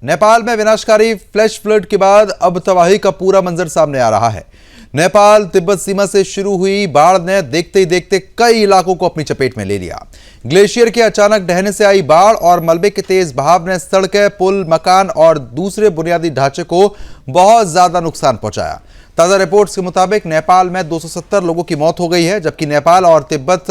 नेपाल में विनाशकारी flash flood के बाद अब तबाही का पूरा मंजर सामने आ रहा है। नेपाल तिब्बत सीमा से शुरू हुई बाढ़ ने देखते ही देखते कई इलाकों को अपनी चपेट में ले लिया। ग्लेशियर के अचानक ढहने से आई बाढ़ और मलबे के तेज बहाव ने सड़कें, पुल, मकान और दूसरे बुनियादी ढांचे को बहुत ज्यादा नुकसान पहुंचाया। ताजा रिपोर्ट्स के मुताबिक नेपाल में 270 लोगों की मौत हो गई है, जबकि नेपाल और तिब्बत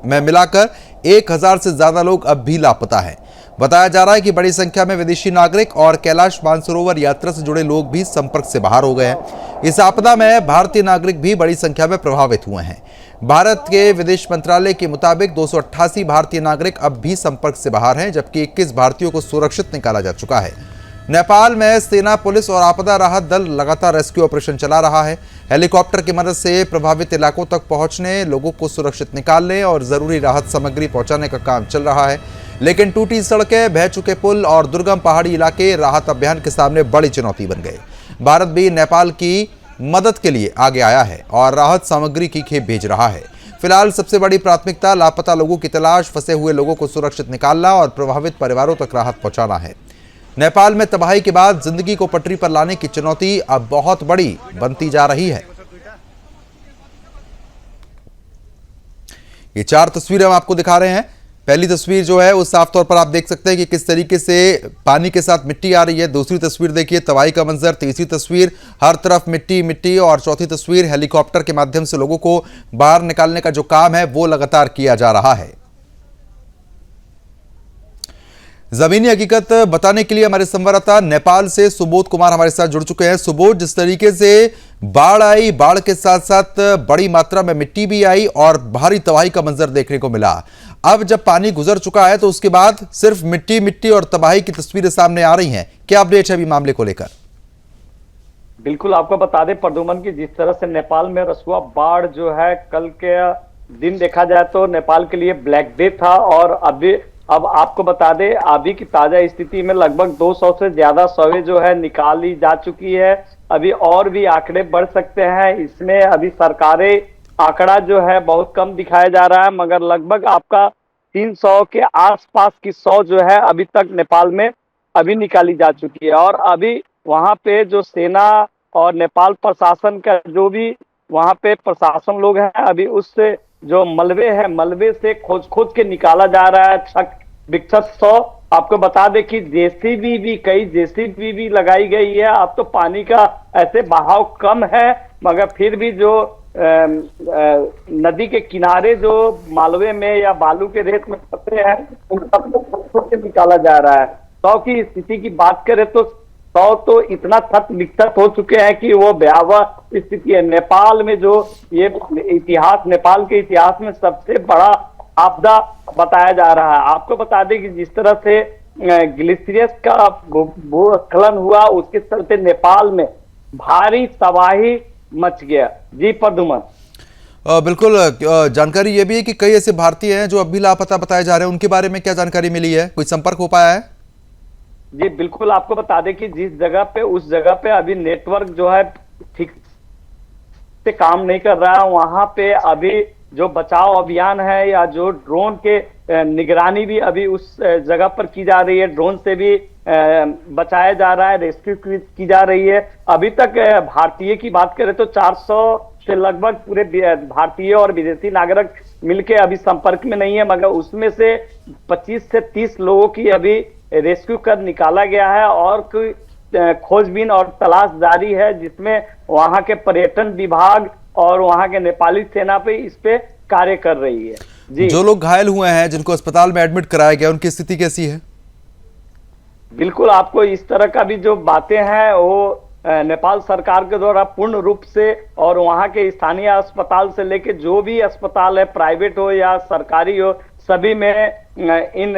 में मिलाकर 1000 से ज्यादा लोग अब भी लापता हैं। बताया जा रहा है कि बड़ी संख्या में विदेशी नागरिक और कैलाश मानसरोवर यात्रा से जुड़े लोग भी संपर्क से बाहर हो गए हैं। इस आपदा में भारतीय नागरिक भी बड़ी संख्या में प्रभावित हुए हैं। भारत के विदेश मंत्रालय के मुताबिक 288 भारतीय नागरिक अब भी संपर्क से बाहर हैं, जबकि 21 भारतीयों को सुरक्षित निकाला जा चुका है। नेपाल में सेना, पुलिस और आपदा राहत दल लगातार रेस्क्यू ऑपरेशन चला रहा है। हेलीकॉप्टर की मदद से प्रभावित इलाकों तक पहुंचने, लोगों को सुरक्षित निकालने और जरूरी राहत सामग्री पहुंचाने का काम चल रहा है। लेकिन टूटी सड़कें, बह चुके पुल और दुर्गम पहाड़ी इलाके राहत अभियान के सामने बड़ी चुनौती बन गए। भारत भी नेपाल की मदद के लिए आगे आया है और राहत सामग्री की खेप भेज रहा है। फिलहाल सबसे बड़ी प्राथमिकता लापता लोगों की तलाश, फंसे हुए लोगों को सुरक्षित निकालना और प्रभावित परिवारों तक राहत पहुंचाना है। नेपाल में तबाही के बाद जिंदगी को पटरी पर लाने की चुनौती अब बहुत बड़ी बनती जा रही है। ये 4 तस्वीरें हम आपको दिखा रहे हैं। पहली तस्वीर जो है वो साफ तौर पर आप देख सकते हैं कि किस तरीके से पानी के साथ मिट्टी आ रही है। दूसरी तस्वीर देखिए, तबाही का मंजर। तीसरी तस्वीर, हर तरफ मिट्टी मिट्टी। और चौथी तस्वीर, हेलीकॉप्टर के माध्यम से लोगों को बाहर निकालने का जो काम है वो लगातार किया जा रहा है। जमीनी हकीकत बताने के लिए हमारे संवाददाता नेपाल से सुबोध कुमार हमारे साथ जुड़ चुके हैं। सुबोध, जिस तरीके से बाढ़ आई, बाढ़ के साथ साथ बड़ी मात्रा में मिट्टी भी आई और भारी तबाही का मंजर देखने को मिला। अब जब पानी गुजर चुका है तो उसके बाद सिर्फ मिट्टी मिट्टी और तबाही की तस्वीरें सामने आ रही हैं। क्या अपडेट है अभी मामले को लेकर? बिल्कुल, आपको बता दें प्रदुमन की, जिस तरह से नेपाल में रसुआ बाढ़ जो है कल के दिन देखा जाए तो नेपाल के लिए ब्लैक डे था। और अब आपको बता दें अभी की ताजा स्थिति में लगभग 200 से ज्यादा शवें जो है निकाली जा चुकी है। अभी और भी आंकड़े बढ़ सकते हैं। इसमें अभी सरकारी आंकड़ा जो है बहुत कम दिखाया जा रहा है, मगर लगभग आपका 300 के आसपास की 100 जो है अभी तक नेपाल में अभी निकाली जा चुकी है। और अभी वहां पे जो सेना और नेपाल प्रशासन का जो भी वहां पे प्रशासन लोग हैं, अभी उससे जो मलबे है, मलबे से खोज के निकाला जा रहा है। छक विकसित 100 आपको बता दें कि जेसीबी भी कई जेसीबी भी लगाई गई है। अब तो पानी का ऐसे बहाव कम है, मगर फिर भी जो नदी के किनारे जो मालवे में या बालू के रेत में फंसे हैं उन सबको खोज के निकाला जा रहा है। 100 की स्थिति की बात करें तो 100 तो इतना क्षत विक्षत हो चुके हैं कि वो भयावह स्थिति है। नेपाल में जो ये इतिहास, नेपाल के इतिहास में सबसे बड़ा आपदा बताया जा रहा है। आपको बता दें कि जिस तरह से ग्लेशियर का भूस्खलन हुआ, उसके चलते नेपाल में भारी तबाही मच गया। जी प्रदुमन। बिल्कुल, जानकारी ये भी है कि कई ऐसे भारतीय हैं जो अब भी लापता बताए जा रहे हैं। उनके बारे में क्या जानकारी मिली है? कोई संपर्क हो पाया है? जी बिल्कुल, आपको बता दें कि जिस जगह पे, उस जगह पे अभी नेटवर्क जो है ठीक से काम नहीं कर रहा है। वहां पे अभी जो बचाव अभियान है या जो ड्रोन के निगरानी भी अभी उस जगह पर की जा रही है। ड्रोन से भी बचाया जा रहा है, रेस्क्यू की जा रही है। अभी तक भारतीय की बात करें तो 400 से लगभग पूरे भारतीय और विदेशी नागरिक मिलके अभी संपर्क में नहीं है, मगर उसमें से 25 से 30 लोगों की अभी रेस्क्यू कर निकाला गया है और खोजबीन और तलाश जारी है, जिसमें वहां के पर्यटन विभाग और वहां के नेपाली सेना पे इस पे कार्य कर रही है। जी, जो लोग घायल हुए हैं, जिनको अस्पताल में एडमिट कराया गया, उनकी स्थिति कैसी है? बिल्कुल, आपको इस तरह का भी जो बातें हैं वो नेपाल सरकार के द्वारा पूर्ण रूप से और वहां के स्थानीय अस्पताल से लेके जो भी अस्पताल है, प्राइवेट हो या सरकारी हो, सभी में इन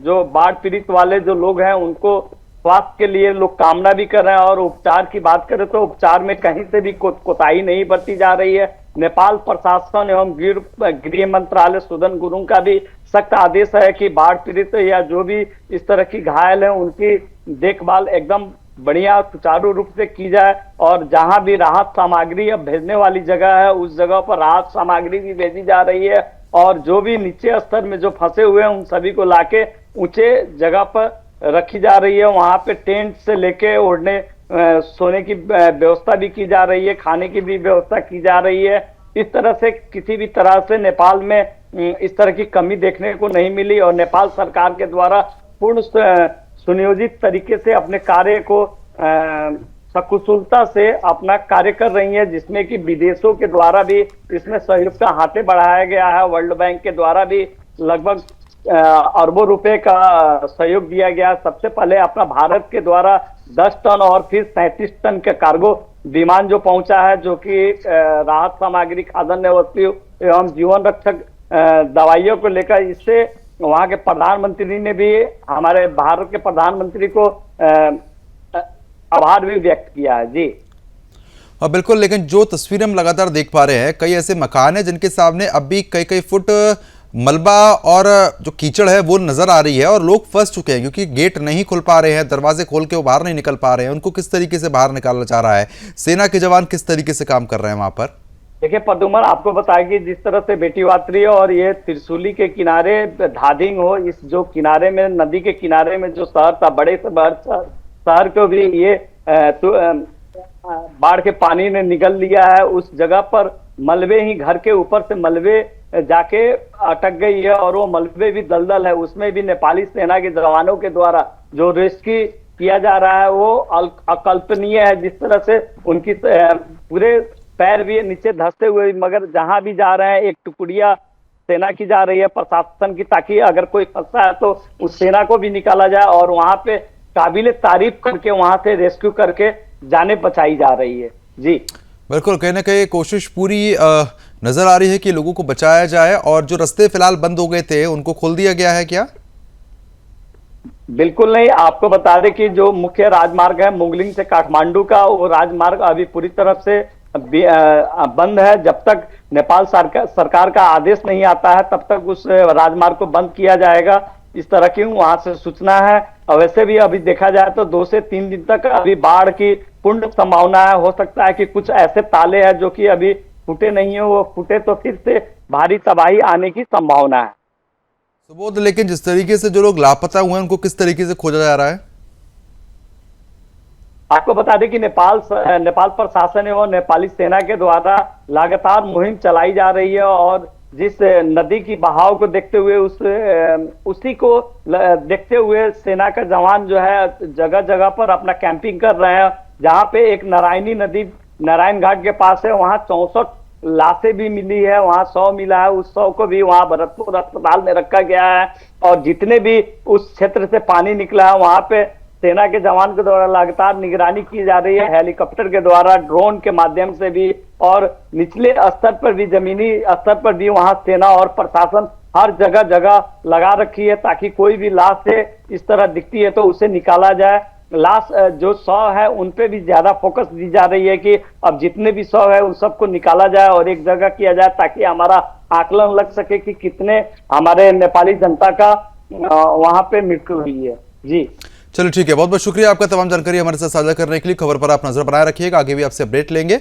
जो बाढ़ पीड़ित वाले जो लोग हैं उनको स्वास्थ्य के लिए लोग कामना भी कर रहे हैं। और उपचार की बात करें तो उपचार में कहीं से भी कोताही नहीं बरती जा रही है। नेपाल प्रशासन एवं गृह मंत्रालय सुदन गुरुङ का भी सख्त आदेश है कि बाढ़ पीड़ित या जो भी इस तरह की घायल है उनकी देखभाल एकदम बढ़िया सुचारू रूप से की जाए। और जहां भी राहत सामग्री अब भेजने वाली जगह है, उस जगह पर राहत सामग्री भी भेजी जा रही है। और जो भी नीचे स्तर में जो फंसे हुए हैं उन सभी को लाके ऊंचे जगह पर रखी जा रही है। वहां पे टेंट से लेके ओढ़ने सोने की व्यवस्था भी की जा रही है, खाने की भी व्यवस्था की जा रही है। इस तरह से किसी भी तरह से नेपाल में इस तरह की कमी देखने को नहीं मिली और नेपाल सरकार के द्वारा पूर्ण सुनियोजित तरीके से अपने कार्य को सकुशलता से अपना कार्य कर रही है, जिसमें कि विदेशों के द्वारा भी इसमें सहयोग का हाथे बढ़ाया गया है। वर्ल्ड बैंक के द्वारा भी लगभग अरबों रुपए का सहयोग दिया गया। सबसे पहले अपना भारत के द्वारा 10 टन और फिर 37 टन का कार्गो विमान जो पहुंचा है, जो कि राहत सामग्री, खाद्यान्न वस्तु एवं जीवन रक्षक दवाइयों को लेकर, इससे वहां के प्रधानमंत्री ने भी हमारे भारत के प्रधानमंत्री को आभार भी व्यक्त किया है। जी हाँ बिल्कुल, लेकिन जो तस्वीरें हम लगातार देख पा रहे हैं, कई ऐसे मकान हैं जिनके सामने अब भी कई फुट मलबा और जो कीचड़ है वो नजर आ रही है और लोग फंस चुके हैं क्योंकि गेट नहीं खुल पा रहे हैं, दरवाजे खोल के वो बाहर नहीं निकल पा रहे हैं। उनको किस तरीके से बाहर निकालना चाह रहा है सेना के जवान, किस तरीके से काम कर रहे हैं वहां पर? देखिए प्रद्युमन, आपको बताया कि जिस तरह से बेटीवात्री और ये त्रिशूली के किनारे धादिंग हो, इस जो किनारे में नदी के किनारे में जो शहर था, बड़े से बड़ा शहर को भी ये बाढ़ के पानी ने निगल लिया है। उस जगह पर मलबे ही, घर के ऊपर से मलबे जाके अटक गई है और वो मलबे भी दलदल है। उसमें भी नेपाली सेना के जवानों के द्वारा जो रेस्क्यू किया जा रहा है वो अकल्पनीय है। जिस तरह से उनकी पूरे पैर भी नीचे धंसते हुए, मगर जहां भी जा रहे हैं एक टुकड़िया सेना की जा रही है प्रशासन की, ताकि अगर कोई फंसा है तो उस सेना को भी निकाला जाए और वहां पे काबिले तारीफ करके वहां से रेस्क्यू करके जाने बचाई जा रही है। जी बिल्कुल, कहीं ना कहीं कोशिश पूरी नजर आ रही है कि लोगों को बचाया जाए। और जो रास्ते फिलहाल बंद हो गए थे उनको खोल दिया गया है क्या? बिल्कुल नहीं, आपको बता दें कि जो मुख्य राजमार्ग है मुंगलिंग से काठमांडू का, वो राजमार्ग अभी पूरी तरफ से बंद है। जब तक नेपाल सरकार का आदेश नहीं आता है तब तक उस राजमार्ग को बंद किया जाएगा, इस तरह की वहां से सूचना है। और वैसे भी अभी देखा जाए तो 2 से 3 दिन तक अभी बाढ़ की पूर्ण संभावना है। हो सकता है कि कुछ ऐसे ताले हैं जो कि अभी फूटे नहीं है, वो फूटे तो फिर से भारी तबाही आने की संभावना है। सुबोध, लेकिन जिस तरीके से जो लोग लापता हुए हैं उनको किस तरीके से खोजा जा रहा है? आपको बता दें कि नेपाल प्रशासन एवं नेपाली सेना के द्वारा लगातार मुहिम चलाई जा रही है और जिस नदी की बहाव को देखते हुए उसी को देखते हुए सेना का जवान जो है जगह जगह पर अपना कैंपिंग कर रहे हैं। जहां पे एक नारायणी नदी नारायण घाट के पास है, वहां 64 लाशें भी मिली है, वहां 100 मिला है। उस 100 को भी वहां भरतपुर अस्पताल में रखा गया है और जितने भी उस क्षेत्र से पानी निकला है वहां पे सेना के जवान के द्वारा लगातार निगरानी की जा रही है, हेलीकॉप्टर के द्वारा, ड्रोन के माध्यम से भी, और निचले स्तर पर भी, जमीनी स्तर पर भी वहां सेना और प्रशासन हर जगह जगह लगा रखी है ताकि कोई भी लाश से इस तरह दिखती है तो उसे निकाला जाए। लाश जो 100 है उन पे भी ज्यादा फोकस दी जा रही है कि अब जितने भी 100 है उन सबको निकाला जाए और एक जगह किया जाए ताकि हमारा आकलन लग सके कि कितने हमारे नेपाली जनता का वहां पे मृत्यु हुई है। जी चलो ठीक है, बहुत बहुत शुक्रिया आपका तमाम जानकारी हमारे साथ साझा करने के लिए। खबर पर आप नजर बनाए रखिएगा, आगे भी आपसे अपडेट लेंगे।